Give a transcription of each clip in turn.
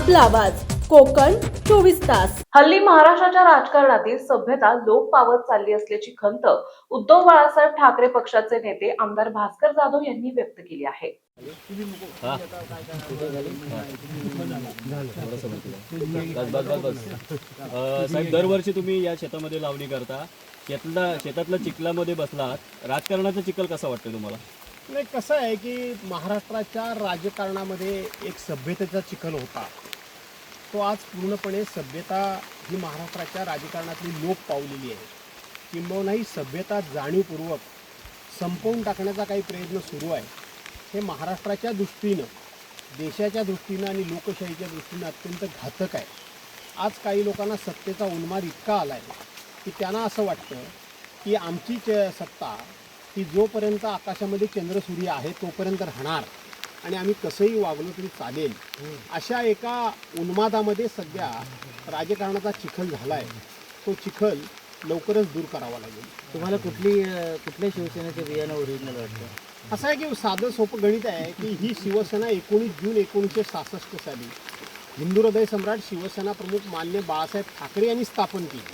आपला आवाज कोकण 24 तास। हल्ली महाराष्ट्राच्या राजकारणातील सभ्यता लोप पावत चालली असल्याची खंत उद्धव बाळासाहेब ठाकरे पक्षाचे नेते आमदार भास्कर जाधव यांनी व्यक्त केली आहे। साहेब, दरवर्षी तुम्ही या शेतामध्ये लावणी करता, शेतातल्या चिखलामध्ये बसलात, राजकारणाचा चिखल कसा वाटतो तुम्हाला? नाही, कसं आहे की महाराष्ट्राच्या राजकारणामध्ये एक सभ्यतेचा चिखल होता, तो आज पूर्णपणे सभ्यता ही महाराष्ट्राच्या राजकारणातली लोप पावलेली आहे। किंबहुना ही सभ्यता जाणीवपूर्वक संपवून टाकण्याचा काही प्रयत्न सुरू आहे। हे महाराष्ट्राच्या दृष्टीनं, देशाच्या दृष्टीनं आणि लोकशाहीच्या दृष्टीनं अत्यंत घातक आहे। आज काही लोकांना सत्तेचा उन्माद इतका आला आहे की त्यांना असं वाटतं की आमची सत्ता ही जोपर्यंत आकाशामध्ये चंद्रसूर्य आहे तोपर्यंत राहणार आणि आम्ही कसंही वागलो तरी चालेल, अशा एका उन्मादामध्ये सध्या राजकारणाचा चिखल झाला आहे। तो चिखल लवकरच दूर करावा लागेल। तुम्हाला कुठल्या शिवसेनेचे बियाणं ओरिजिनल वाटतं? असं आहे की साधं सोपं गणित आहे की ही शिवसेना 19 जून 1966 साली हिंदू हृदय सम्राट शिवसेना प्रमुख मान्य बाळासाहेब ठाकरे यांनी स्थापन केली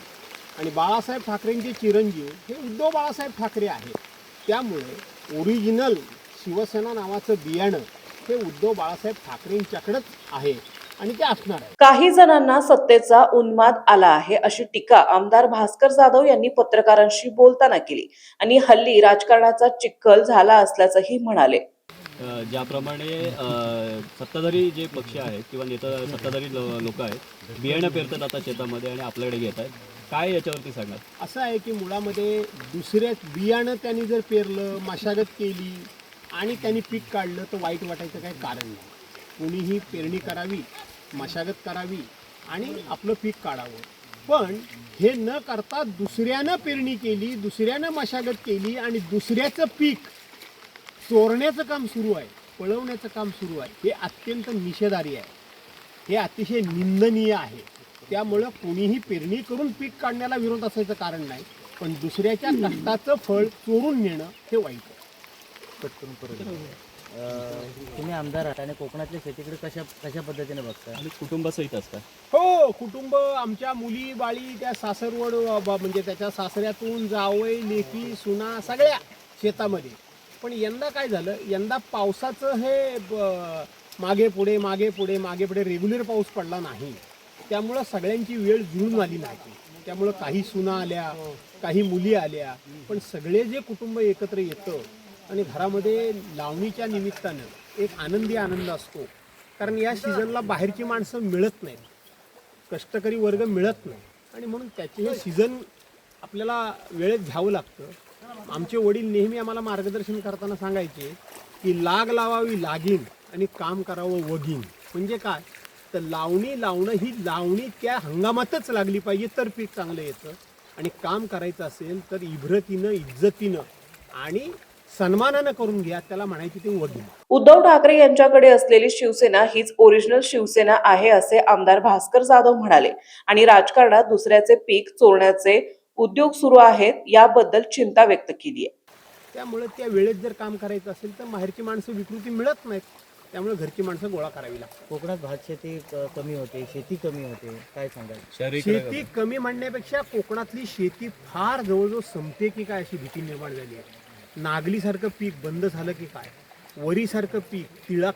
आणि बाळासाहेब ठाकरेंचे चिरंजीव हे उद्धव बाळासाहेब ठाकरे आहेत। त्यामुळे ओरिजिनल शिवसेना नावाचं बियाणं हे उद्धव बाळासाहेब ठाकरेंच्याकडेच आहे आणि ते असणार आहे। काही जणांना सत्तेचा उन्माद आला आहे अशी टीका आमदार भास्कर जाधव यांनी पत्रकारांशी बोलताना केली आणि हल्ली राजकारणाचा चिखल झाला असल्याचंही म्हणाले। ज्याप्रमाणे सत्ताधारी जे पक्ष आहेत किंवा सत्ताधारी लोक आहेत, बियाणं पेरतात आता शेतामध्ये आणि आपल्याकडे घेत आहेत, काय याच्यावरती सांगणार? असं आहे की मुळामध्ये दुसऱ्या बियाणं त्यांनी जर पेरलं, मशागत केली आणि त्यांनी पीक काढलं तर वाईट वाटायचं काही कारण नाही। कोणीही पेरणी करावी, मशागत करावी आणि आपलं पीक काढावं, पण हे न करता दुसऱ्यानं पेरणी केली, दुसऱ्यानं मशागत केली आणि दुसऱ्याचं पीक चोरण्याचं काम सुरू आहे, पळवण्याचं काम सुरू आहे, हे अत्यंत निषेधार्ह आहे, हे अतिशय निंदनीय आहे। त्यामुळं कोणीही पेरणी करून पीक काढण्याला विरोध असायचं कारण नाही, पण दुसऱ्याच्या कष्टाचं फळ चोरून नेणं हे वाईट आहे। तुम्ही आमदार आहात आणि कोकणातल्या शेतीकडे कशा पद्धतीने बघता? आणि कुटुंबासहित असता? हो, कुटुंब, आमच्या मुली बाळी त्या सासरवड म्हणजे त्याच्या सासऱ्यातून जावई, लेकी, सुना सगळ्या शेतामध्ये। पण यंदा काय झालं, यंदा पावसाचं हे मागे पुढे रेग्युलर पाऊस पडला नाही, त्यामुळं सगळ्यांची वेळ जुळून आली नाही। त्यामुळं काही सुना आल्या, काही मुली आल्या, पण सगळे जे कुटुंब एकत्र येतं आणि घरामध्ये लावणीच्या निमित्तानं एक आनंद असतो, कारण या सीझनला बाहेरची माणसं मिळत नाहीत, कष्टकरी वर्ग मिळत नाही आणि म्हणून त्याचे हे सीझन आपल्याला वेळेत घ्यावं लागतं। आमचे वडील नेहमी आम्हाला मार्गदर्शन करताना सांगायचे की लाग लावावी लागीन आणि काम करावं वगीन। म्हणजे काय तर लावणं ही लावणी त्या हंगामातच लागली पाहिजे तर पीक चांगलं येतं, आणि काम करायचं असेल तर इब्रतीनं, इज्जतीनं आणि सन्मानानं करून घ्या, त्याला म्हणायची ते वगीन। उद्धव ठाकरे यांच्याकडे असलेली शिवसेना हीच ओरिजिनल शिवसेना आहे असे आमदार भास्कर जाधव म्हणाले आणि राजकारणात दुसऱ्याचे पीक चोरण्याचे उद्योग सुरू आहेत याबद्दल चिंता व्यक्त केली आहे। त्यामुळे त्या वेळेत जर काम करायचं असेल तर बाहेरची माणसं विकृती मिळत नाहीत, त्यामुळे घरची माणसं गोळा करावी लागतात। कोकणात भात शेती कमी होते, शेती कमी होते, काय सांगाल? शेती कमी म्हणण्यापेक्षा कोकणातली शेती फार जवळजवळ संपते की काय अशी भीती निर्माण झाली आहे। नागलीसारखं पीक बंद झालं की काय, वरीसारखं पीक,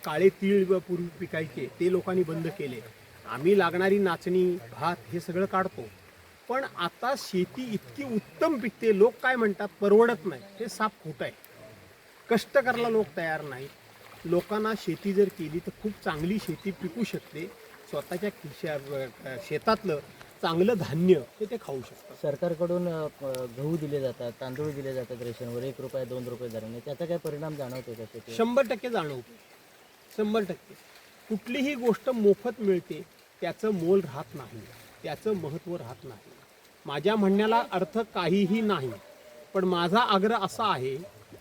काळे तीळ पूर्वी पिकायचे ते लोकांनी बंद केले। आम्ही लागणारी नाचणी, भात हे सगळं काढतो, पण आता शेती इतकी उत्तम पिकते, लोक काय म्हणतात परवडत नाही, हे साफ खोट आहे। कष्ट करायला लोक तयार नाहीत। लोकांना शेती जर केली तर खूप चांगली शेती पिकू शकते, स्वतःच्या शेतातलं चांगलं धान्य ते खाऊ शकतात। सरकारकडून गहू दिले जातात, तांदूळ दिले जातात रेशनवर 1 रुपया 2 रुपये दराने, त्याचा काय परिणाम जाणवतो का शेती? 100% जाणवतो, 100%। कुठलीही गोष्ट मोफत मिळते त्याचं मोल राहत नाही, त्याचं महत्त्व राहत नाही। माझ्या म्हणण्याला अर्थ काहीही नाही, पण माझा आग्रह असा आहे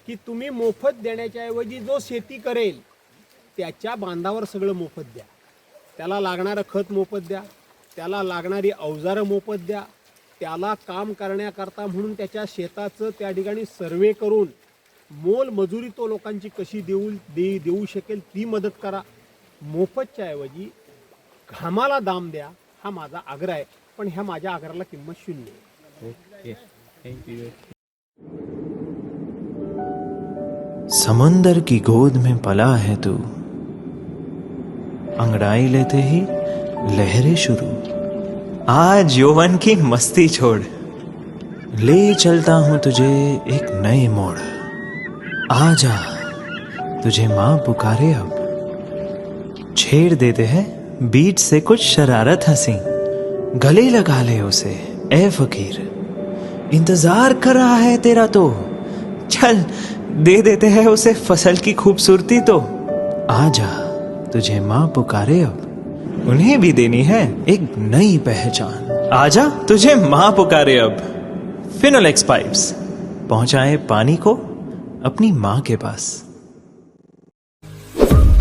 की तुम्ही मोफत देण्याच्या ऐवजी जो शेती करेल त्याच्या बांधावर सगळं मोफत द्या, त्याला लागणारं खत मोफत द्या, त्याला लागणारी अवजारं मोफत द्या, त्याला काम करण्याकरता म्हणून त्याच्या शेताचं त्या ठिकाणी सर्वे करून मोल मजुरी तो लोकांची कशी देऊ शकेल ती मदत करा। मोफतच्या ऐवजी घामाला दाम द्या, हा माझा आग्रह आहे. पण ह्या माझ्या आग्रहाला किंमत 0 आहे. Okay thank you. समुंदर की गोद में पला है तू, अंगड़ाई लेते ही लहरें शुरू. आज यौवन की मस्ती छोड़, ले चलता हूं तुझे एक नए मोड़. आजा तुझे माँ पुकारे अब, छेड़ देते हैं बीच से कुछ शरारत हंसी. गले लगा ले उसे ए फकीर, इंतजार कर रहा है तेरा तो. चल दे देते हैं उसे फसल की खूबसूरती तो. आजा तुझे माँ पुकारे अब, उन्हें भी देनी है एक नई पहचान. आजा तुझे माँ पुकारे अब. फिनोलेक्स पाइप्स पहुंचाए पानी को अपनी माँ के पास.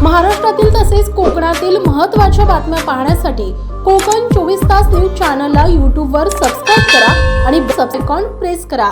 महाराष्ट्रातील तसेच कोकणातील महत्त्वाच्या बातम्या पाहण्यासाठी कोकण 24 तास न्यूज चॅनलला यूट्यूबवर सबस्क्राईब करा आणि बेल आयकॉन प्रेस करा.